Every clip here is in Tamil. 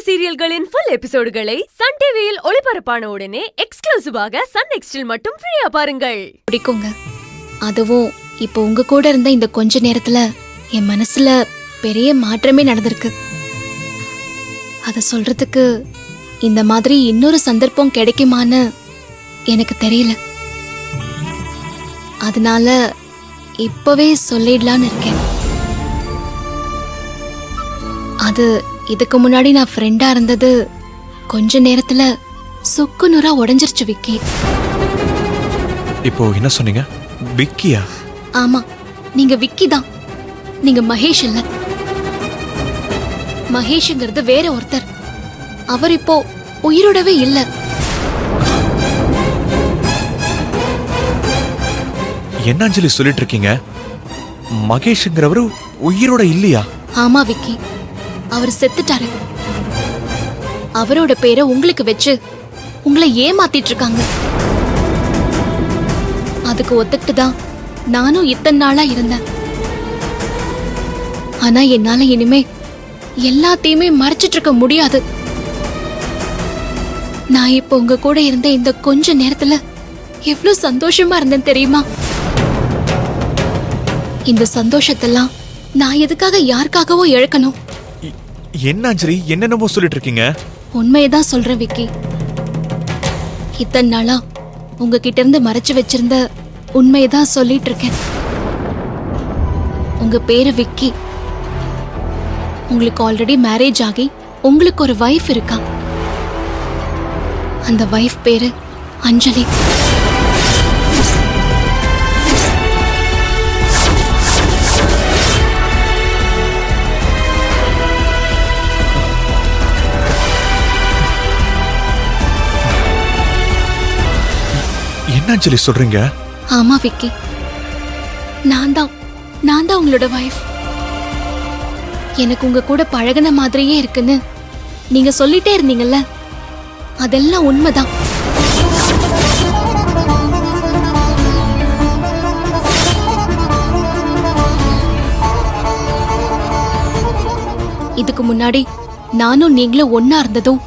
சீரியல்களின் ஃபுல் எபிசோடுகளை சன் டிவியில் ஒளிபரப்பான உடனே எக்ஸ்க்ளூசிவாக சன் நெக்ஸ்டில் மட்டும் ஃப்ரீயா பாருங்கள். பிடிக்குங்க. அதுவும் இப்போ உங்க கூட இருந்த இந்த கொஞ்ச நேரத்துல என் மனசுல பெரிய மாற்றமே நடந்திருக்கு. அத சொல்றதுக்கு இந்த மாதிரி இன்னொரு சந்தர்ப்பம் கிடைக்குமான்னு எனக்கு தெரியல. அதனால இப்பவே சொல்லிடலான்னு இருக்கேன். அது இதுக்கு முன்னாடி நான் ஃப்ரெண்டா இருந்தது கொஞ்ச நேரத்துல சுக்குநூறா உடைஞ்சிருச்சு விக்கி. இப்போ என்ன சொன்னீங்க? விக்கியா? ஆமா, நீங்க விக்கி தான். நீங்க மகேஷ் இல்ல. மகேஷ்ங்கிறது வேற ஒருத்தர். அவர் இப்போ உயிரோடவே இல்ல. என்ன அஞ்சலி சொல்லிட்டு இருக்கீங்க? மகேஷ்ங்கிறவரு உயிரோட இல்லையா? ஆமா விக்கி, அவர் செத்துட்டாரு. அவரோட பேரை உங்களுக்கு வச்சு உங்களை ஏமாத்திட்டு இருக்காங்க. அதுக்கு ஒத்துக்கிட்டு தான் நானும் இத்தனை நாளா இருந்தேன். ஆனா என்னால இனிமே எல்லாத்தையுமே மறைச்சிட்டு இருக்க முடியாது. நான் இப்ப உங்க கூட இருந்த இந்த கொஞ்ச நேரத்துல எவ்வளவு சந்தோஷமா இருந்தேன் தெரியுமா? இந்த சந்தோஷத்தெல்லாம் நான் எதுக்காக யாருக்காகவோ இழக்கணும்? என்ன அஞ்சலி என்னென்னமோ சொல்லிட்டு இருக்கீங்க? உண்மையதான் சொல்றேன் விக்கி. இத்தனை நாளா உங்ககிட்ட இருந்து மறைச்சு வச்சிருந்த உண்மையதான் சொல்லிட்டு இருக்கேன். உங்க பேரு விக்கி. உங்களுக்கு ஆல்ரெடி மேரேஜ் ஆகி உங்களுக்கு ஒரு வைஃப் இருக்கா. அந்த வைஃப் பேரு அஞ்சலி. என்ன அஞ்சலி சொல்றீங்க? ஆமா விக்கி, நான் தான் உங்களோட வைஃப். எனக்கு உங்க கூட பழகுன மாதிரியே இருக்குன்னு நீங்க சொல்லிட்டே இருந்தீங்கல்ல, அதெல்லாம் உண்மைதான். இதுக்கு முன்னாடி நானும் நீங்களும் ஒன்னா இருந்ததும்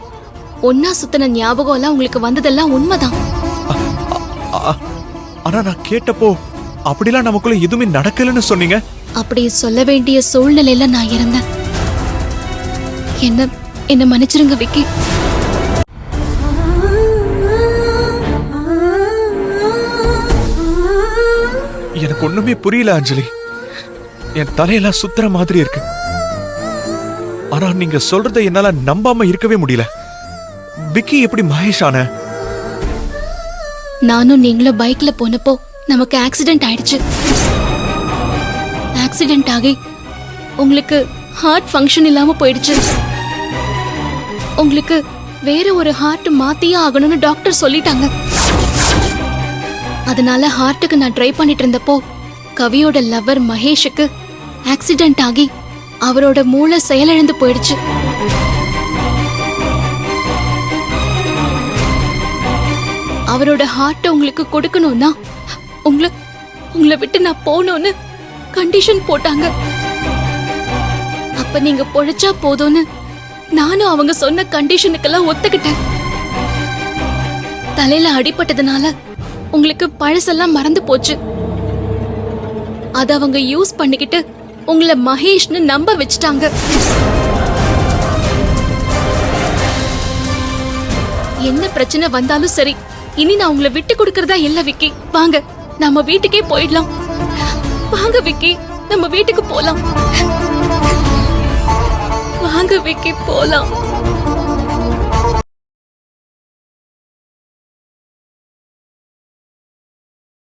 ஒன்னா சுத்தின ஞாபகம் எல்லாம் உங்களுக்கு வந்ததெல்லாம் உண்மைதான். ஆனா நான் கேட்டப்போ அப்படிலாம் நமக்குள்ள எதுவுமே நடக்கலன்னு சொன்னீங்க. அப்படி சொல்ல வேண்டிய சூழ்நிலையில நான் இருந்தேன். என்ன மன்னிச்சிருங்க விக்கி. எனக்கு ஒண்ணுமே புரியல அஞ்சலி. என் தலையெல்லாம் சுத்துற மாதிரி இருக்கு. ஆனா நீங்க சொல்றதை என்னால நம்பாம இருக்கவே முடியல. விக்கி எப்படி மகேஷ் ஆன? நானும் நீங்களும் பைக்ல போனப்போ நமக்கு ஆக்சிடென்ட் ஆயிடுச்சு. ஆக்சிடென்ட் ஆகி உங்களுக்கு ஹார்ட் ஃபங்க்ஷன் இல்லாம போயிடுச்சு. உங்களுக்கு வேற ஒரு ஹார்ட் மாத்தியே ஆகணும்னு டாக்டர் சொல்லிட்டாங்க. அதனால ஹார்ட்டுக்கு நான் ட்ரை பண்ணிட்டு இருந்தப்போ கவியோட லவர் மகேஷுக்கு ஆக்சிடென்ட் ஆகி அவரோட மூளை செயலிழந்து போயிடுச்சு. அவரோட ஹார்ட்டை உங்களுக்கு கொடுக்கணும்னா உங்களை விட்டு நான் போகணும்னு கண்டிஷன் போட்டாங்க. அப்ப நீங்க பொழைச்சா போதும்னு நானும் அவங்க சொன்ன கண்டிஷனுக்கெல்லாம் ஒத்துக்கிட்டேன். தலையில அடிபட்டதுனால உங்களுக்கு பழசெல்லாம் மறந்து போச்சு. அத அவங்க யூஸ் பண்ணிக்கிட்டு உங்களை மகேஷ்னு நம்ப வச்சுட்டாங்க. என்ன பிரச்சனை வந்தாலும் சரி, இனி நான் உங்களை விட்டு கொடுக்கறதா இல்ல விக்கி. வாங்க நம்ம வீட்டுக்கே போயிடலாம். வாங்க விக்கி, நம்ம வீட்டுக்கு போலாம். வாங்க விக்கி, போலாம்.